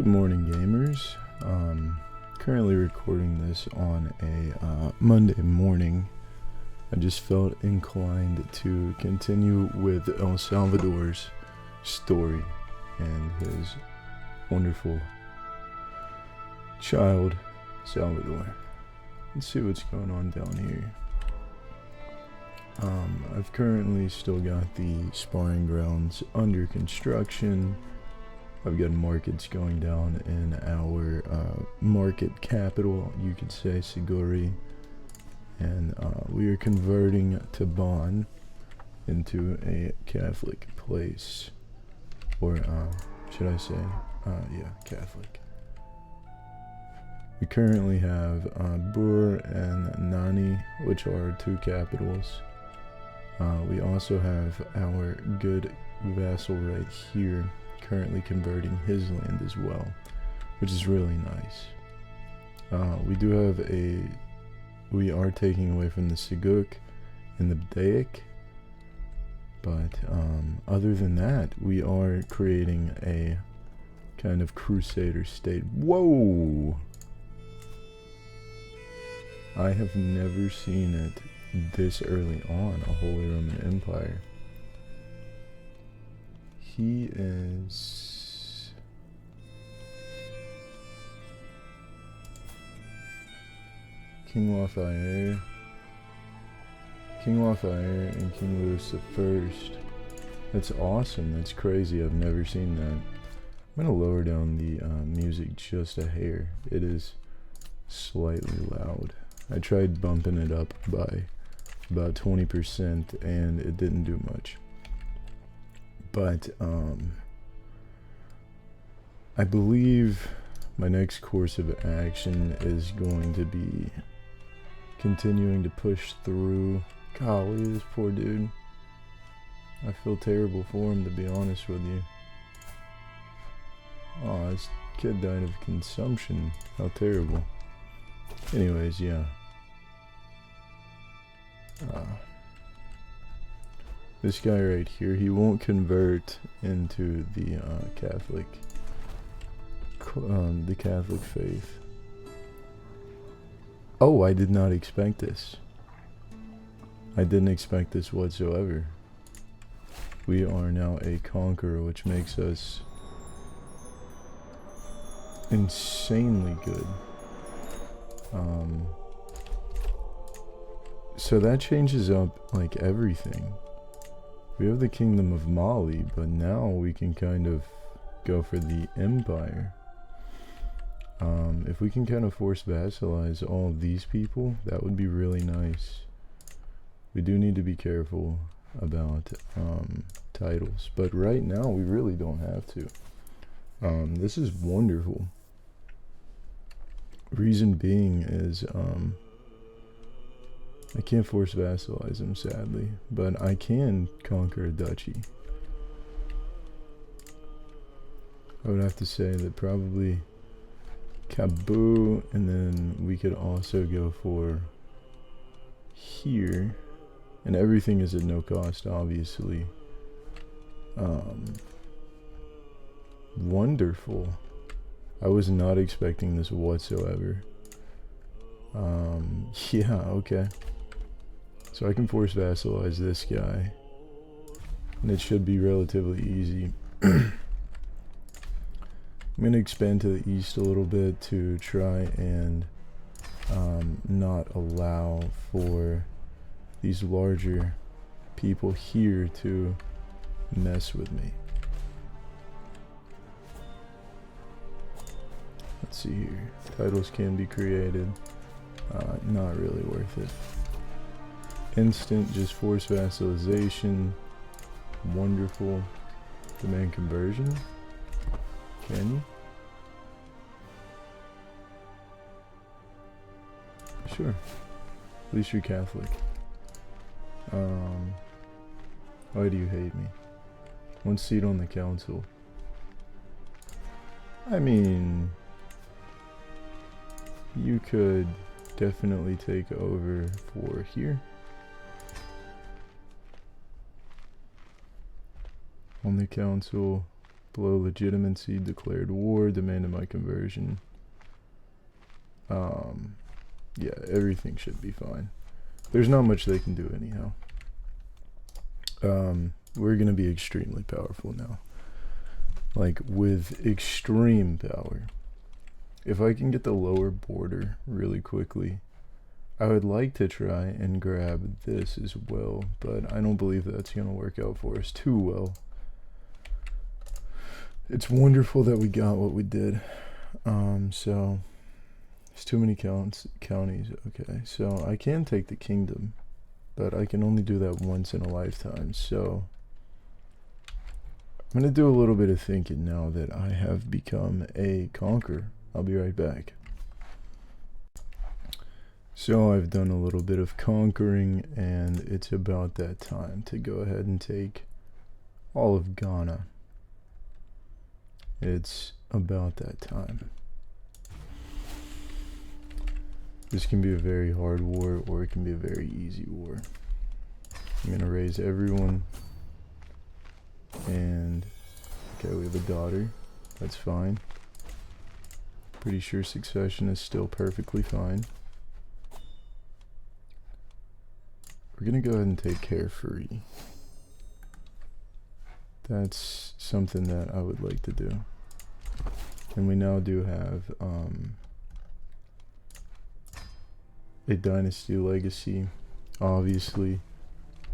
Good morning, gamers. Currently recording this on a Monday morning. I just felt inclined to continue with El Salvador's story and his wonderful child, Salvador. Let's see what's going on down here. I've currently still got the sparring grounds under construction. I've got markets going down in our market capital, you could say, Siguri. And we are converting Taban into a Catholic place. Or, should I say, yeah, Catholic. We currently have Bur and Nani, which are two capitals. We also have our good vassal right here, currently converting his land as well, which is really nice. We are taking away from the Siguk and the Bdaic, but other than that, we are creating a kind of Crusader state. Whoa! I have never seen it this early on, a Holy Roman Empire. He is... King Lafayette, and King Louis I. That's awesome. That's crazy. I've never seen that. I'm gonna lower down the music just a hair. It is slightly loud. I tried bumping it up by about 20% and it didn't do much. But I believe my next course of action is going to be continuing to push through. Golly, this poor dude. I feel terrible for him, to be honest with you. Aw, this kid died of consumption. How terrible. Anyways, yeah. This guy right here, he won't convert into the Catholic faith. Oh, I did not expect this. I didn't expect this whatsoever. We are now a conqueror, which makes us insanely good. So that changes up like everything. We have the Kingdom of Mali, but now we can kind of go for the Empire. If we can kind of force vassalize all of these people, that would be really nice. We do need to be careful about titles, but right now we really don't have to. This is wonderful. Reason being is I can't force vassalize him, sadly, but I can conquer a duchy. I would have to say that probably Kabul, and then we could also go for here, and everything is at no cost, obviously. Wonderful. I was not expecting this whatsoever. Yeah, okay. So I can force vassalize this guy, and it should be relatively easy. I'm going to expand to the east a little bit to try and not allow for these larger people here to mess with me. Let's see here. Titles can be created. Not really worth it. Instant, just force vassalization. Wonderful. Demand conversion. Can you? Sure. At least you're Catholic. Why do you hate me? One seat on the council. I mean, you could definitely take over for here. On the council, Below legitimacy, declared war, demanded my conversion. Yeah, everything should be fine. There's not much they can do anyhow. We're gonna be extremely powerful now. Like, with extreme power. If I can get the lower border really quickly, I would like to try and grab this as well, but I don't believe that's gonna work out for us too well. It's wonderful that we got what we did. So there's too many counties. Okay, so I can take the kingdom, but I can only do that once in a lifetime. So I'm gonna do a little bit of thinking now that I have become a conqueror. I'll be right back. So I've done a little bit of conquering, and it's about that time to go ahead and take all of Ghana. It's about that time. This can be a very hard war, or it can be a very easy war. I'm gonna raise everyone. And okay, we have a daughter. That's fine. Pretty sure succession is still perfectly fine. We're gonna go ahead and take carefree. That's something that I would like to do. And we now do have a dynasty legacy. Obviously,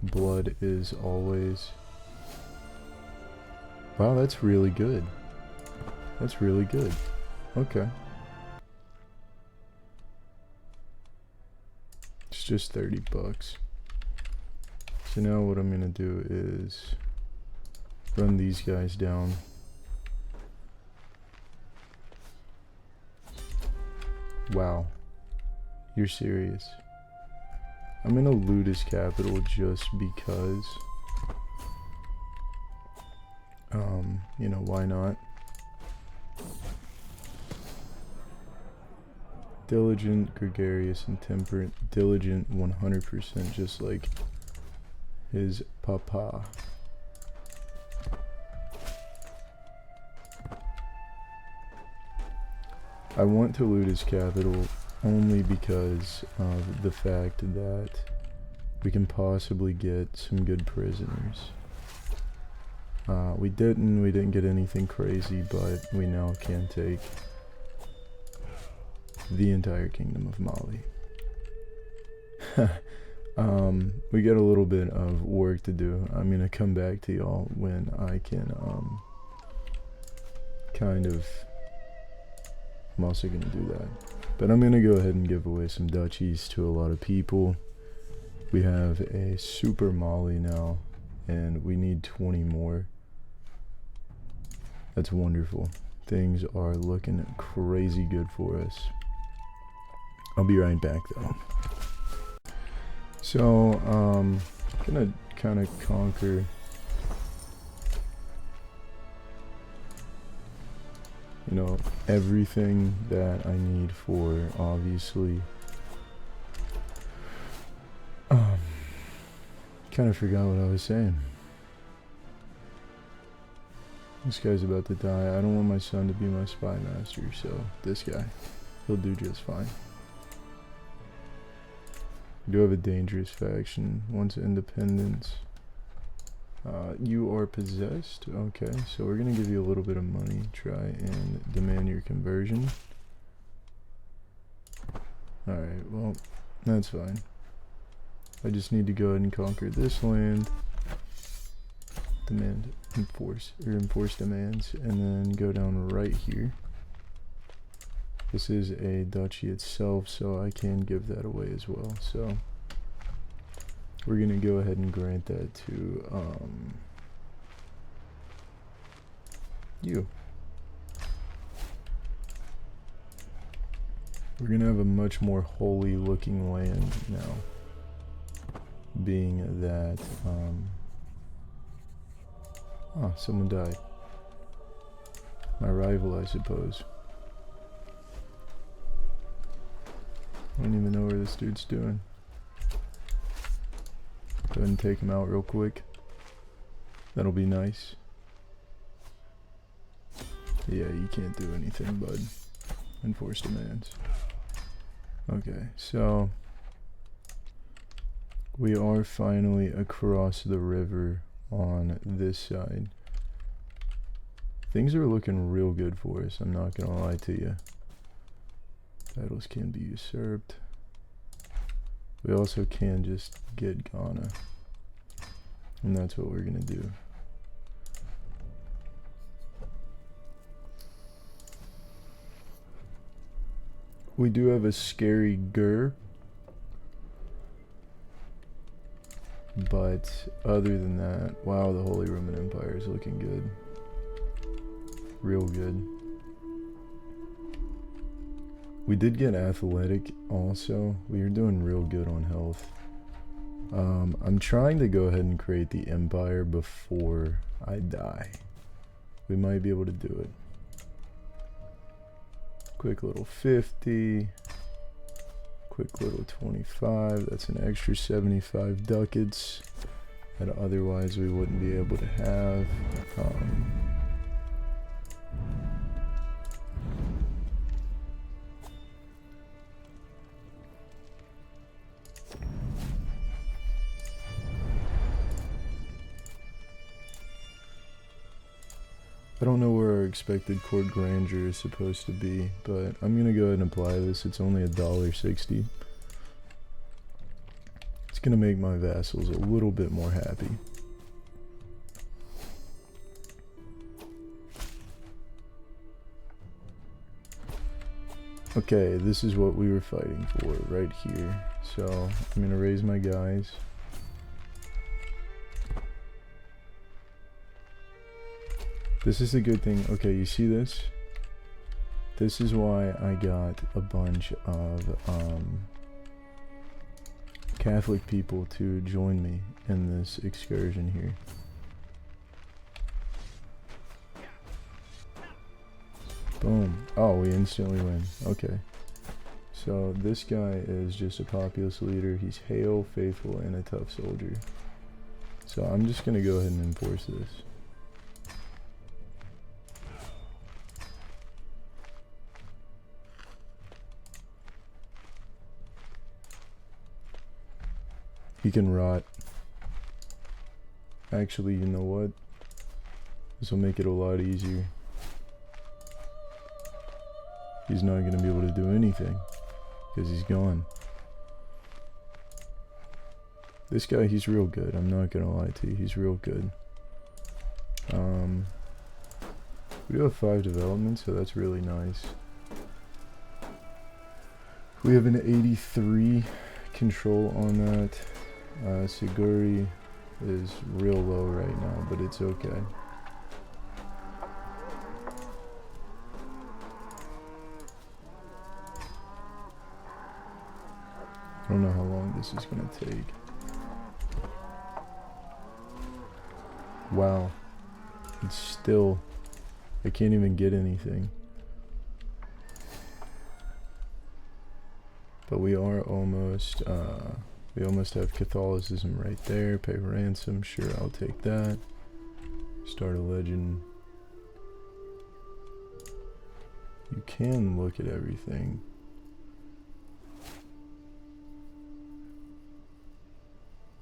blood is always... Wow, that's really good. That's really good. Okay. It's just 30 bucks. So now what I'm gonna do is run these guys down. Wow. You're serious. I'm gonna loot his capital just because. You know, why not? Diligent, gregarious, and temperate. Diligent 100%, just like his papa. I want to loot his capital only because of the fact that we can possibly get some good prisoners. We didn't get anything crazy, but we now can take the entire kingdom of Mali. We got a little bit of work to do. I'm gonna come back to y'all when I can I'm also gonna do that. But I'm gonna go ahead and give away some duchies to a lot of people. We have a super Mali now, and we need 20 more. That's wonderful. Things are looking crazy good for us. I'll be right back though. So, gonna kind of conquer everything that I need for, obviously. Kind of forgot what I was saying. This guy's about to die. I don't want my son to be my spy master, so this guy, he'll do just fine. We do have a dangerous faction. Once independence. You are possessed. Okay, so we're gonna give you a little bit of money. Try and demand your conversion. Alright, well, that's fine. I just need to go ahead and conquer this land. Enforce demands, and then go down right here. This is a duchy itself, so I can give that away as well. So we're gonna go ahead and grant that to you. We're gonna have a much more holy looking land now, being that oh, someone died. My rival, I suppose. I don't even know where this dude's doing. Go ahead and take him out real quick. That'll be nice. Yeah, you can't do anything, bud. Enforce demands. Okay, so we are finally across the river on this side. Things are looking real good for us, I'm not gonna lie to you. Titles can be usurped. We also can just get Ghana. And that's what we're gonna do. We do have a scary Gur. But other than that, wow, the Holy Roman Empire is looking good. Real good. We did get athletic also. We are doing real good on health. I'm trying to go ahead and create the empire before I die. We might be able to do it. Quick little 50. Quick little 25. That's an extra 75 ducats that otherwise we wouldn't be able to have. I don't know where our expected court grandeur is supposed to be, but I'm gonna go ahead and apply this. It's only $1.60. It's gonna make my vassals a little bit more happy. Okay, this is what we were fighting for right here. So I'm gonna raise my guys. This is a good thing. Okay, you see this? This is why I got a bunch of Catholic people to join me in this excursion here. Boom. Oh, we instantly win. Okay. So this guy is just a populous leader. He's hale, faithful, and a tough soldier. So I'm just going to go ahead and enforce this. He can rot. Actually, you know what? This will make it a lot easier. He's not going to be able to do anything because he's gone. This guy, he's real good. I'm not going to lie to you. He's real good. We do have 5 developments, so that's really nice. We have an 83 control on that. Siguri is real low right now, but it's okay. I don't know how long this is going to take. Wow. It's still... I can't even get anything. But we are almost... we almost have Catholicism right there. Pay ransom. Sure, I'll take that. Start a legend. You can look at everything.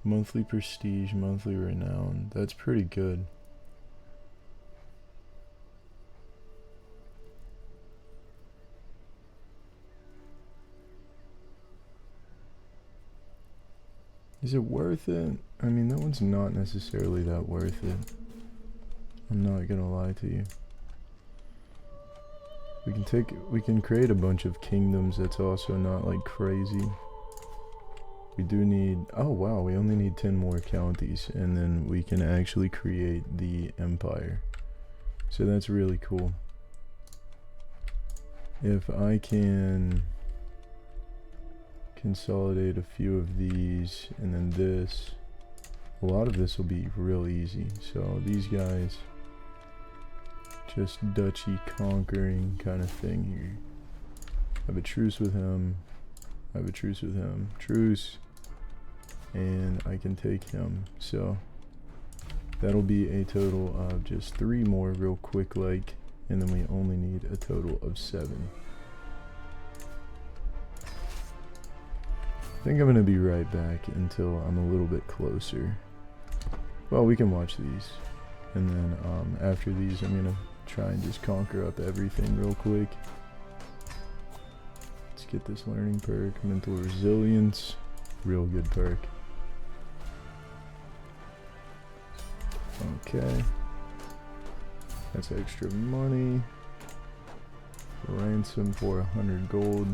Monthly prestige, monthly renown. That's pretty good. Is it worth it? I mean, that one's not necessarily that worth it. I'm not gonna lie to you. We can create a bunch of kingdoms that's also not like crazy. We do need, oh wow, we only need 10 more counties and then we can actually create the empire. So that's really cool. If I can consolidate a few of these and then this, a lot of this will be real easy. So these guys, just duchy conquering kind of thing here. I have a truce with him. I have a truce with him. Truce. And I can take him. So that'll be a total of just 3 more real quick, like And then we only need a total of 7. I think I'm going to be right back until I'm a little bit closer. Well, we can watch these. And then after these, I'm going to try and just conquer up everything real quick. Let's get this learning perk. Mental resilience. Real good perk. Okay. That's extra money. Ransom for 100 gold.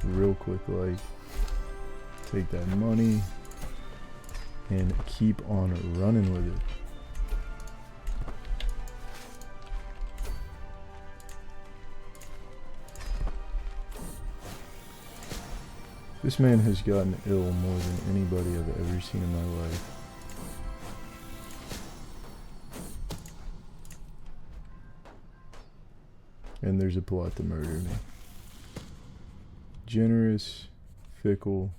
Real quick, like, take that money and keep on running with it. This man has gotten ill more than anybody I've ever seen in my life. And there's a plot to murder me. Generous, fickle,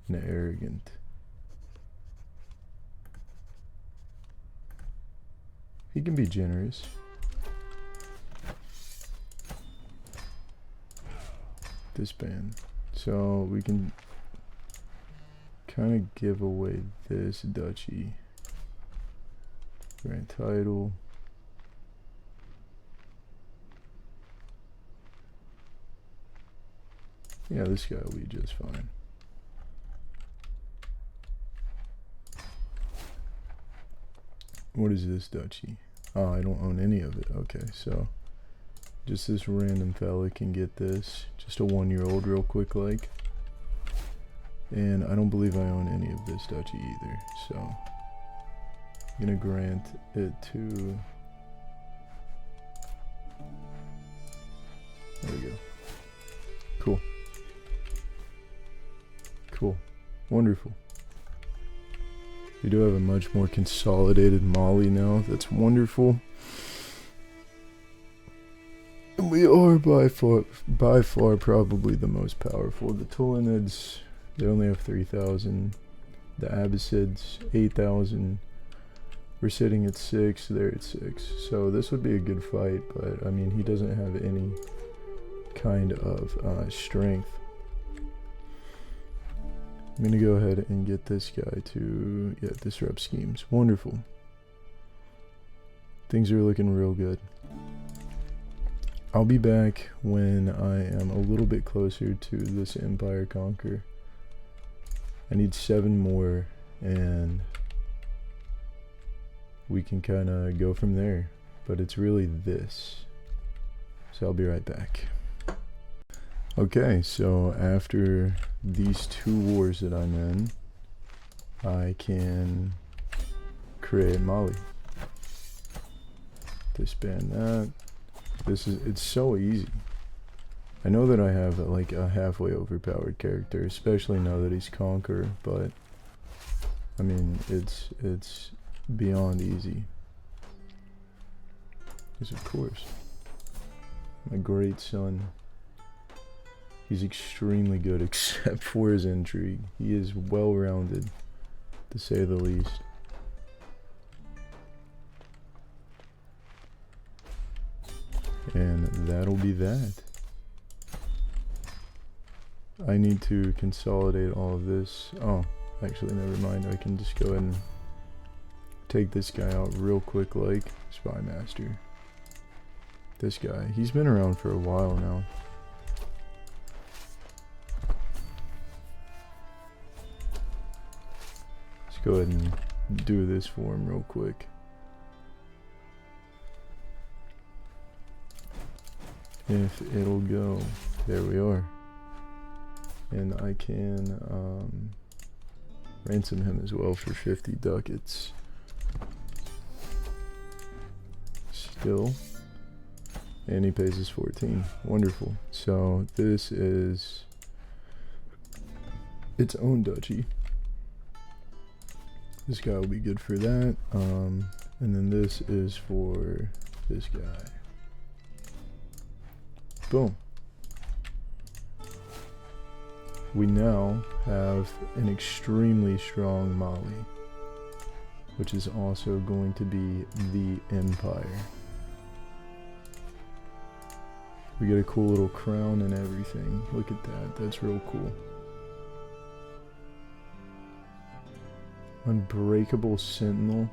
and arrogant. He can be generous. Disband. So we can kind of give away this duchy. Grant title. Yeah, this guy will be just fine. What is this duchy? Oh, I don't own any of it. Okay, so just this random fella can get this. Just a 1-year-old real quick like. And I don't believe I own any of this duchy either. So I'm gonna grant it to... There we go. Cool. Cool. Wonderful. We do have a much more consolidated Mali now. That's wonderful. And we are by far probably the most powerful. The Tulanids, they only have 3,000. The Abbasids, 8,000. We're sitting at 6, they're at 6. So this would be a good fight, but I mean, he doesn't have any kind of strength. I'm gonna go ahead and get this guy to, yeah, disrupt schemes. Wonderful. Things are looking real good. I'll be back when I am a little bit closer to this empire conquer. I need 7 more and we can kind of go from there, but it's really this. So I'll be right back. Okay, so after these 2 wars that I'm in, I can create Mali. Disband that. It's so easy. I know that I have like a halfway overpowered character, especially now that he's conqueror, but I mean, it's beyond easy. Because of course, my great son, he's extremely good except for his intrigue. He is well-rounded, to say the least. And that'll be that. I need to consolidate all of this. Oh, actually, never mind. I can just go ahead and take this guy out real quick, like Spy Master. This guy, he's been around for a while now. Let's go ahead and do this for him real quick. If it'll go, there we are. And I can ransom him as well for 50 ducats. Still. And he pays us 14. Wonderful. So this is its own duchy. This guy will be good for that. And then this is for this guy. Boom. We now have an extremely strong Mali, which is also going to be the empire. We get a cool little crown and everything. Look at that. That's real cool. Unbreakable Sentinel.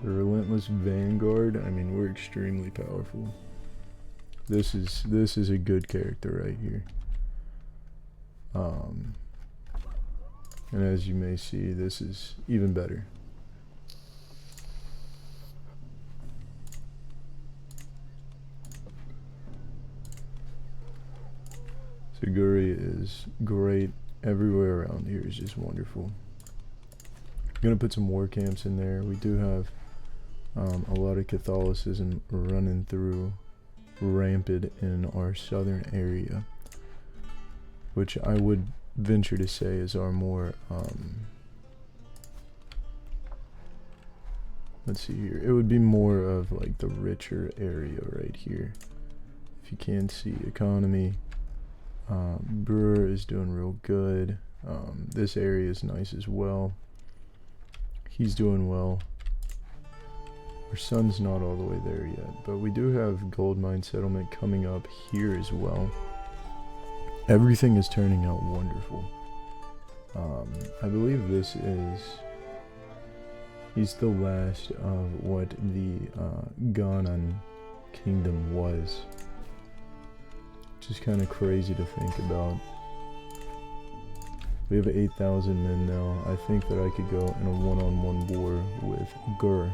The Relentless Vanguard. I mean, we're extremely powerful. This is a good character right here. And as you may see, this is even better. Siguri is great. Everywhere around here is just wonderful. I'm gonna put some war camps in there. We do have a lot of Catholicism running through rampant in our southern area, which I would venture to say is our more let's see here, it would be more of like the richer area right here. If you can see economy, Brewer is doing real good. This area is nice as well. He's doing well. Our sun's not all the way there yet, but we do have gold mine settlement coming up here as well. Everything is turning out wonderful. I believe this is, he's the last of what the Ghanan kingdom was. Which is kind of crazy to think about. We have 8,000 men now. I think that I could go in a one-on-one war with Gur.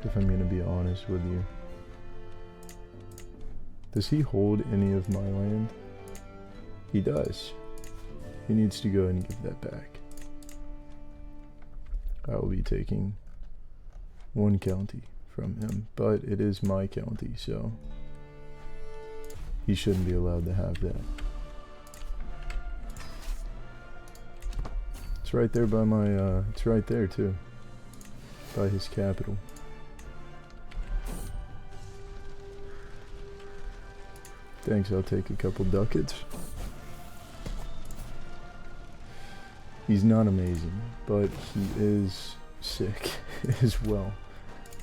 If I'm gonna be honest with you. Does he hold any of my land? He does. He needs to go and give that back. I will be taking one county from him, but it is my county, so he shouldn't be allowed to have that. It's right there by my, it's right there too, by his capital. Thanks, I'll take a couple ducats. He's not amazing, but he is sick as well.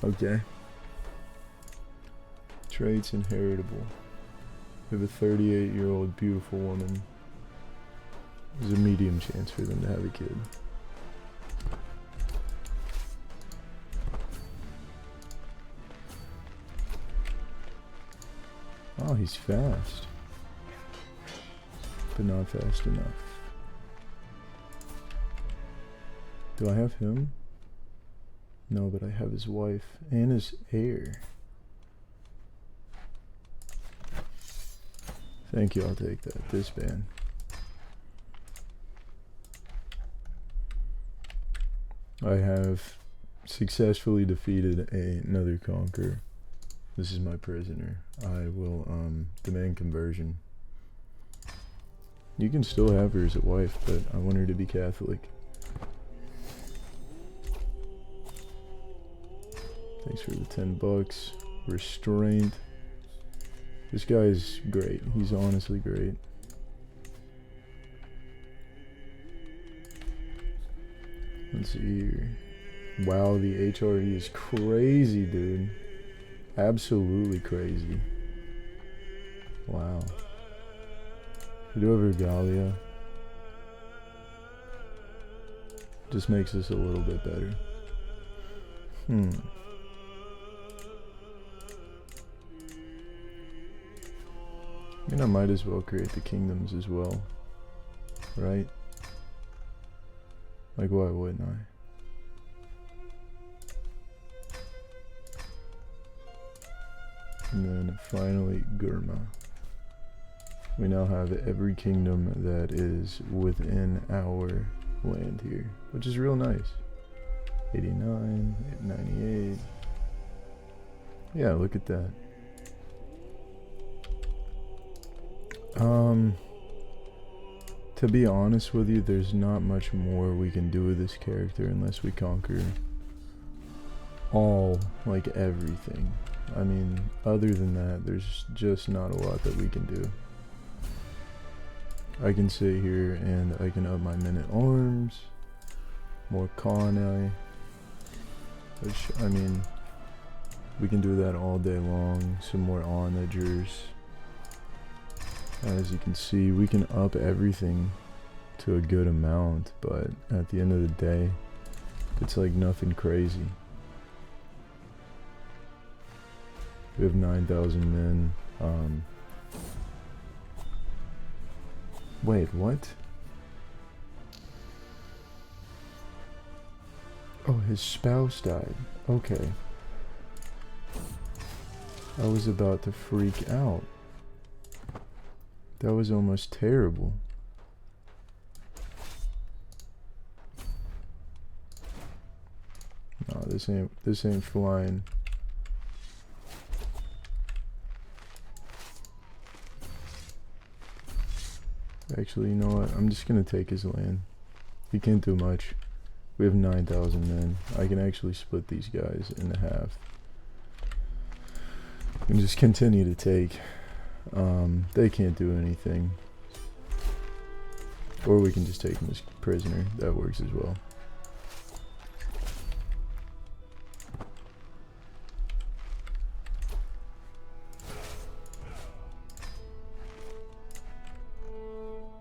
Okay. Traits inheritable. We have a 38-year-old beautiful woman. There's a medium chance for them to have a kid. Oh, he's fast. But not fast enough. Do I have him? No, but I have his wife and his heir. Thank you, I'll take that. Disband. I have successfully defeated another conqueror. This is my prisoner. I will demand conversion. You can still have her as a wife, but I want her to be Catholic. Thanks for the 10 bucks. Restraint. This guy's great. He's honestly great. Let's see here. Wow, the HRE is crazy, dude. Absolutely crazy. Wow. We do have Regalia. Just makes us a little bit better. I mean, I might as well create the kingdoms as well, right? Like, why wouldn't I? And then finally, Gurma. We now have every kingdom that is within our land here, which is real nice. 89, 98. Yeah, look at that. To be honest with you, there's not much more we can do with this character unless we conquer all, like, everything. I mean, other than that, there's just not a lot that we can do. I can sit here and I can up my men at arms, more Khanai, which, I mean, We can do that all day long. Some more onagers. As you can see, we can up everything to a good amount, but at the end of the day, it's like nothing crazy. We have 9,000 men. Wait, what? Oh, his spouse died. Okay. I was about to freak out. That was almost terrible. No, this ain't flying. Actually, you know what? I'm just gonna take his land. He can't do much. We have 9,000 men. I can actually split these guys in half. And just continue to take. They can't do anything. Or we can just take him as prisoner. That works as well.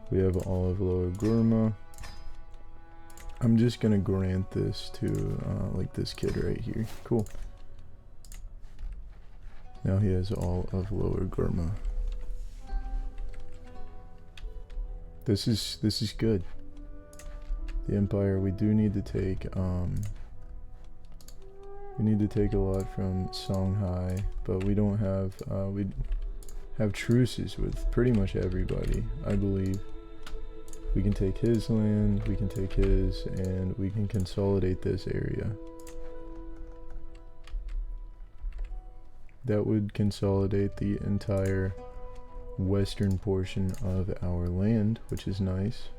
We have all of Lower Gurma. I'm just gonna grant this to like this kid right here. Cool. Now he has all of Lower Gurma. This is good. The Empire, we do need to take we need to take a lot from Songhai, but we don't have we have truces with pretty much everybody, I believe. We can take his land, we can take his, and we can consolidate this area. That would consolidate the entire western portion of our land, which is nice.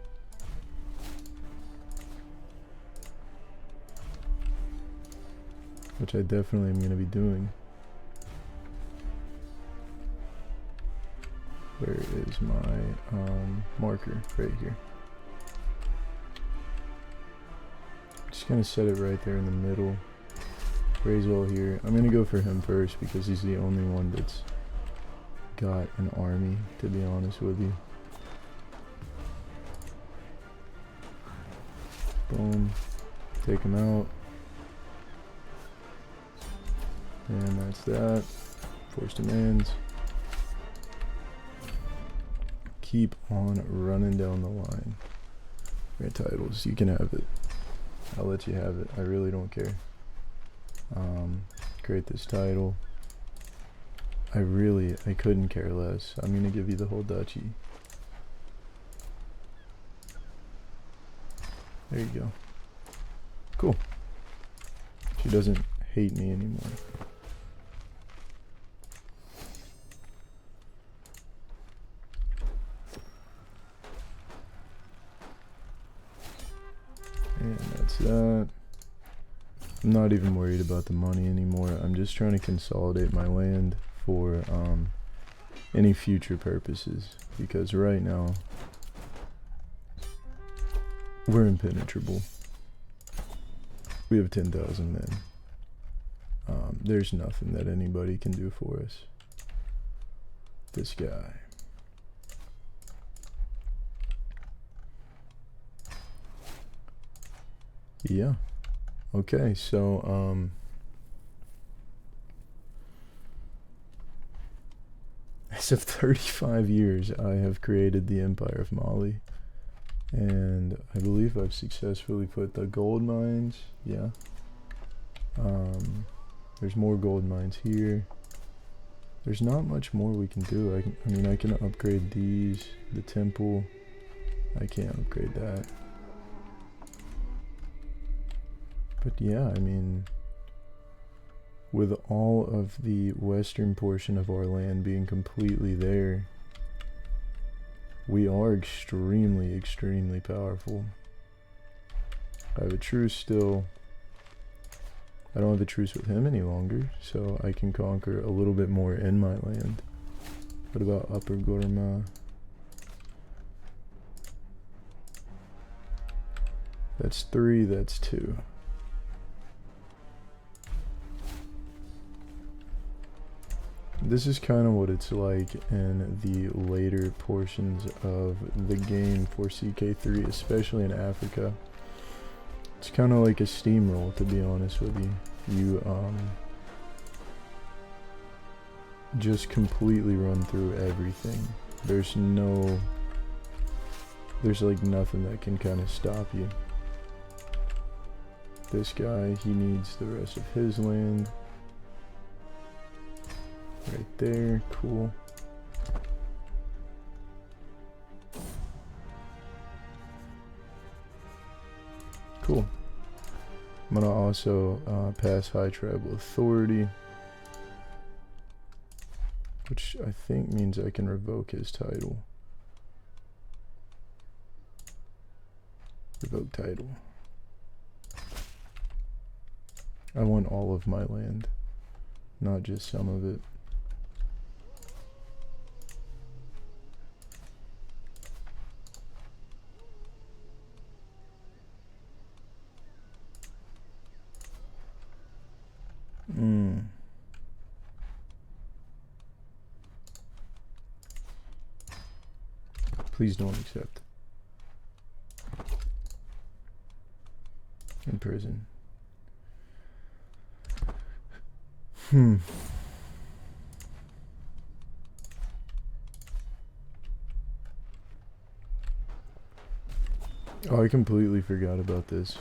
Which I definitely am going to be doing. Where is my marker? Right here. Just gonna set it right there in the middle. Raiswell here. I'm gonna go for him first because he's the only one that's got an army, to be honest with you. Boom. Take him out. And that's that. Force demands. Keep on running down the line. Grant titles, you can have it. I'll let you have it. I really don't care. Create this title. I couldn't care less. I'm gonna give you the whole duchy. There you go. Cool. She doesn't hate me anymore. And that's that. I'm not even worried about the money anymore. I'm just trying to consolidate my land for any future purposes, because right now we're impenetrable. We have 10,000 men. There's nothing that anybody can do for us. This guy. Yeah. Okay, so as of 35 years, I have created the Empire of Mali, and I believe I've successfully put the gold mines. Yeah. There's more gold mines here. There's not much more we can do. I mean, I can upgrade these. The temple, I can't upgrade that. But yeah, I mean, with all of the western portion of our land being completely there, we are extremely, extremely powerful. I have a truce still. I don't have a truce with him any longer, so I can conquer a little bit more in my land. What about Upper Gorma? That's 3, that's 2. This is kind of what it's like in the later portions of the game for CK3, especially in Africa. It's kind of like a steamroll, to be honest with you. You just completely run through everything. There's like nothing that can kind of stop you. This guy, he needs the rest of his land. Right there, cool. Cool. I'm gonna also pass high tribal authority, which I think means I can revoke his title. Revoke title. I want all of my land, not just some of it. Please don't accept. In prison. Oh, I completely forgot about this.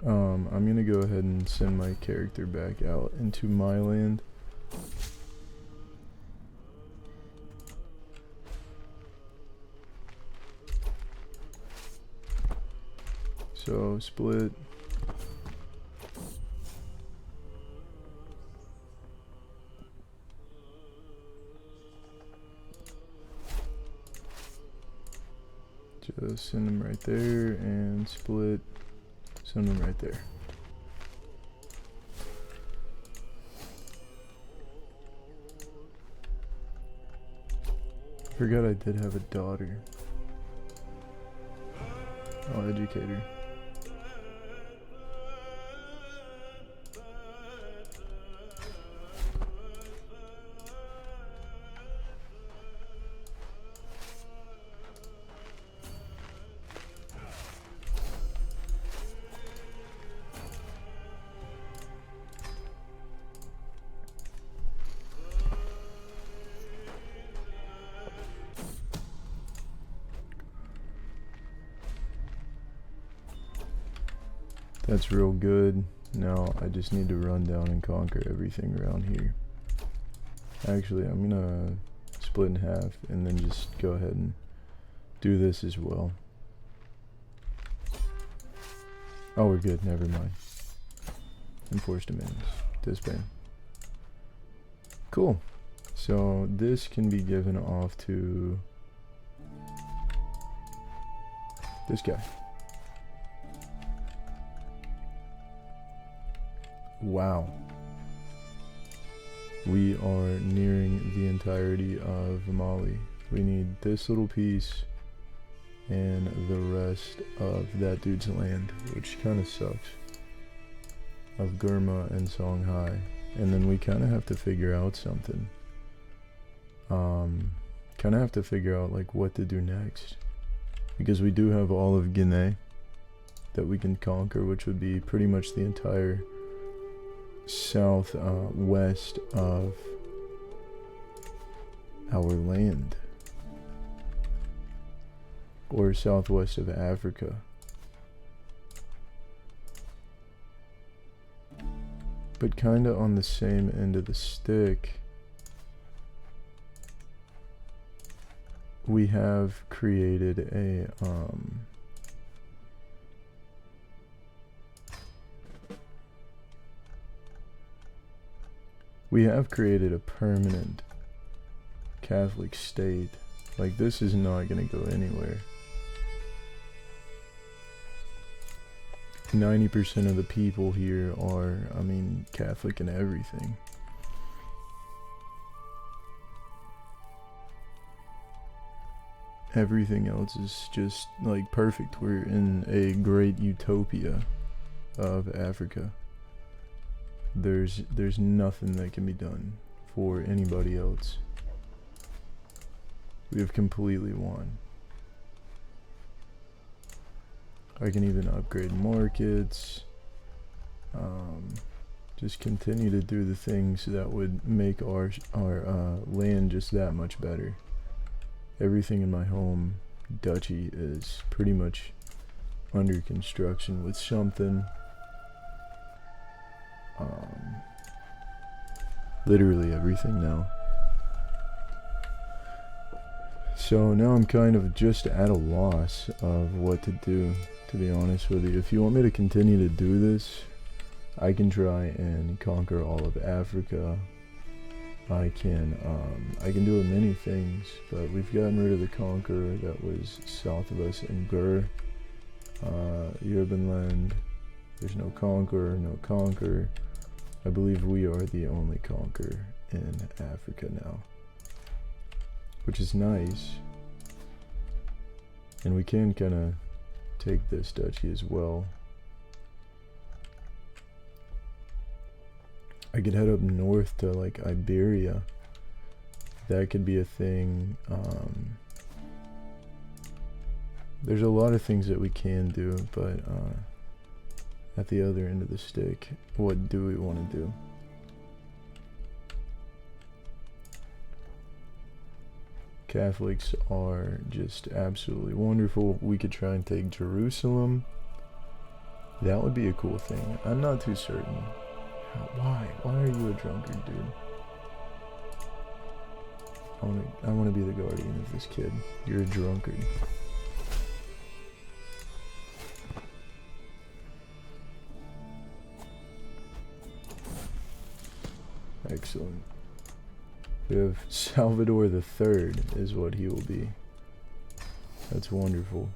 I'm gonna go ahead and send my character back out into my land. So, split. Just send them right there and split. Send them right there. I forgot I did have a daughter. I'll educate her. That's real good. Now I just need to run down and conquer everything around here. Actually, I'm gonna split in half and then just go ahead and do this as well. Oh, we're good. Never mind. Enforce demands. Disband. Cool. So this can be given off to this guy. Wow. We are nearing the entirety of Mali. We need this little piece and the rest of that dude's land, which kind of sucks. Of Gurma and Songhai. And then we kind of have to figure out something. Kind of have to figure out like what to do next. Because we do have all of Guinea that we can conquer, which would be pretty much the entire south west of our land, or southwest of Africa. But kind of on the same end of the stick, we have created a permanent Catholic state. Like, this is not gonna go anywhere. 90% of the people here are, I mean, Catholic and everything. Everything else is just like perfect. We're in a great utopia of Africa. there's nothing that can be done for anybody else. We have completely won. I can even upgrade markets. Just continue to do the things that would make our land just that much better. Everything in my home duchy is pretty much under construction with something. Literally everything now. So now I'm kind of just at a loss of what to do, to be honest with you. If you want me to continue to do this, I can try and conquer all of Africa. I can do many things, but we've gotten rid of the conqueror that was south of us in Gur. Urbanland. There's no conqueror, no conqueror. I believe we are the only conqueror in Africa now, which is nice. And we can kind of take this duchy as well. I could head up north to like Iberia. That could be a thing. There's a lot of things that we can do, but at the other end of the stick, what do we want to do? Catholics are just absolutely wonderful. We could try and take Jerusalem. That would be a cool thing. I'm not too certain. Why? Why are you a drunkard, dude? I want to be the guardian of this kid. You're a drunkard. Excellent. We have Salvador the Third is what he will be. That's wonderful.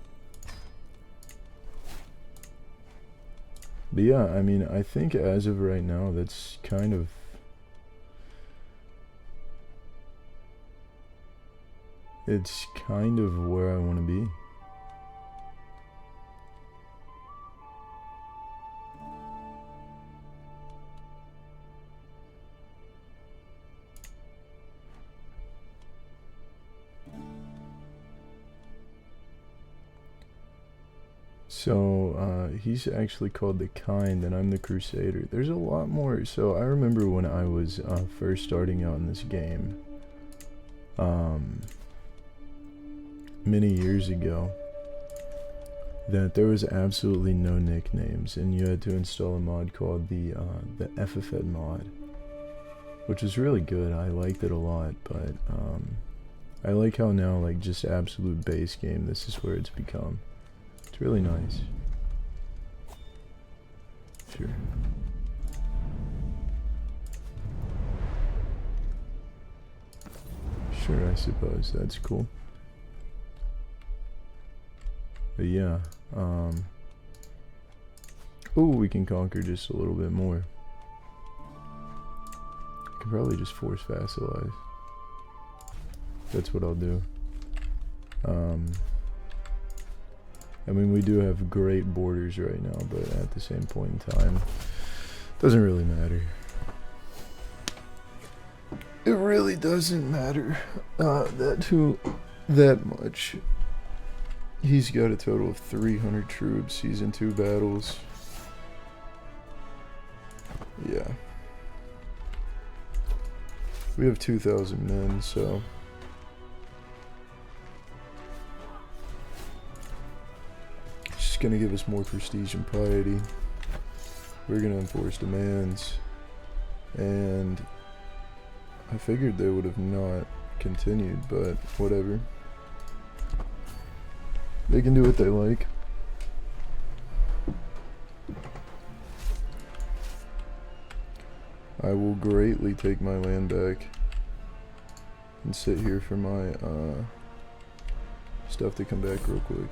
But yeah, I mean, I think as of right now, that's kind of... It's kind of where I want to be. So, he's actually called the Kind, and I'm the Crusader. There's a lot more. So, I remember when I was first starting out in this game, many years ago, that there was absolutely no nicknames, and you had to install a mod called the FFed mod, which is really good. I liked it a lot, but I like how now, like, just absolute base game, this is where it's become. It's really nice. Sure. Sure, I suppose. That's cool. But yeah, oh, we can conquer just a little bit more. I can probably just force vassalize. That's what I'll do. I mean, we do have great borders right now, but at the same point in time, doesn't really matter. It really doesn't matter that much. He's got a total of 300 troops. He's in 2 battles. Yeah. We have 2,000 men, so... It's gonna give us more prestige and piety. We're gonna enforce demands. And... I figured they would have not continued, but whatever. They can do what they like. I will greatly take my land back and sit here for my stuff to come back real quick.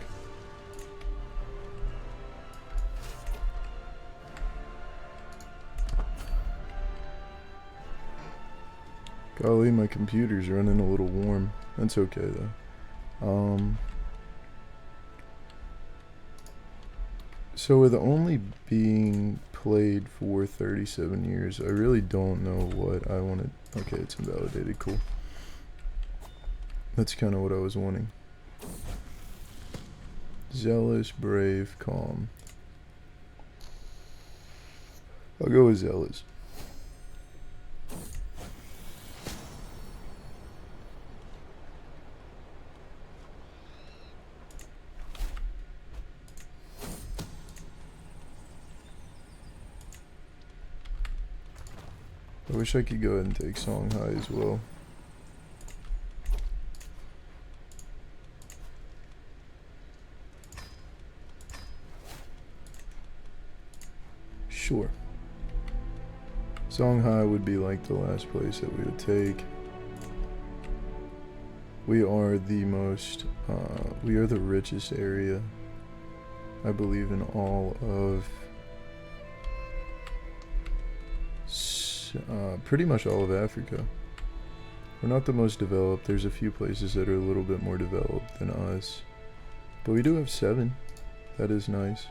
Golly, my computer's running a little warm. That's okay though. So with only being played for 37 years, I really don't know what I wanted. Okay, it's invalidated, cool. That's kind of what I was wanting. Zealous, brave, calm. I'll go with zealous. I wish I could go ahead and take Songhai as well. Sure. Songhai would be like the last place that we would take. We are the most, we are the richest area, I believe, in all of, pretty much all of Africa. We're not the most developed. There's a few places that are a little bit more developed than us. But we do have 7. That is nice.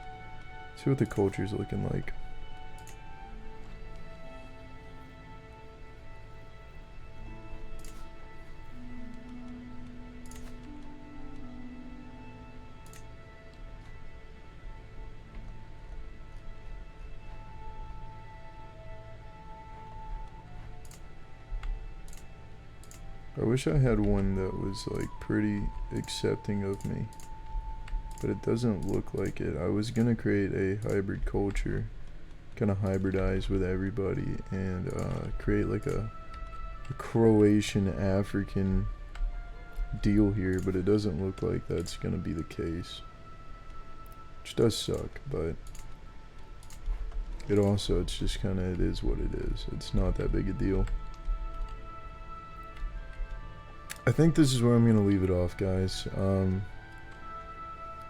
See what the culture's looking like. I wish I had one that was like pretty accepting of me, but it doesn't look like it. I was gonna create a hybrid culture, kind of hybridize with everybody, and create like a Croatian African deal here, but it doesn't look like that's gonna be the case, which does suck. But it also, it's just kind of, it is what it is. It's not that big a deal. I think this is where I'm going to leave it off, guys.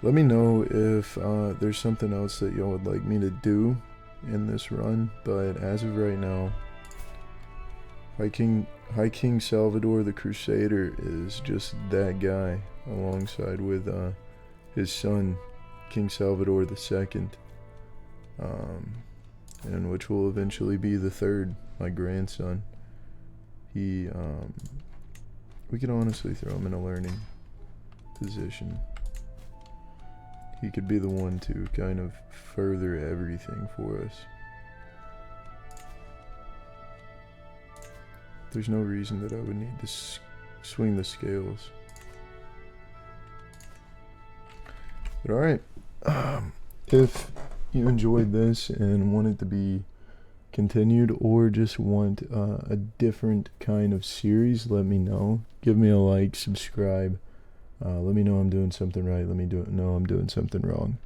Let me know if there's something else that y'all would like me to do in this run, but as of right now, High King Salvador the Crusader is just that guy, alongside with his son, King Salvador II, and which will eventually be the third, my grandson. We could honestly throw him in a learning position. He could be the one to kind of further everything for us. There's no reason that I would need to swing the scales. But alright, if you enjoyed this and want it to be continued, or just want a different kind of series, let me know. Give me a like, subscribe. Let me know I'm doing something right. Let me know I'm doing something wrong.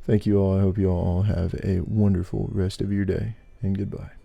Thank you all. I hope you all have a wonderful rest of your day, and goodbye.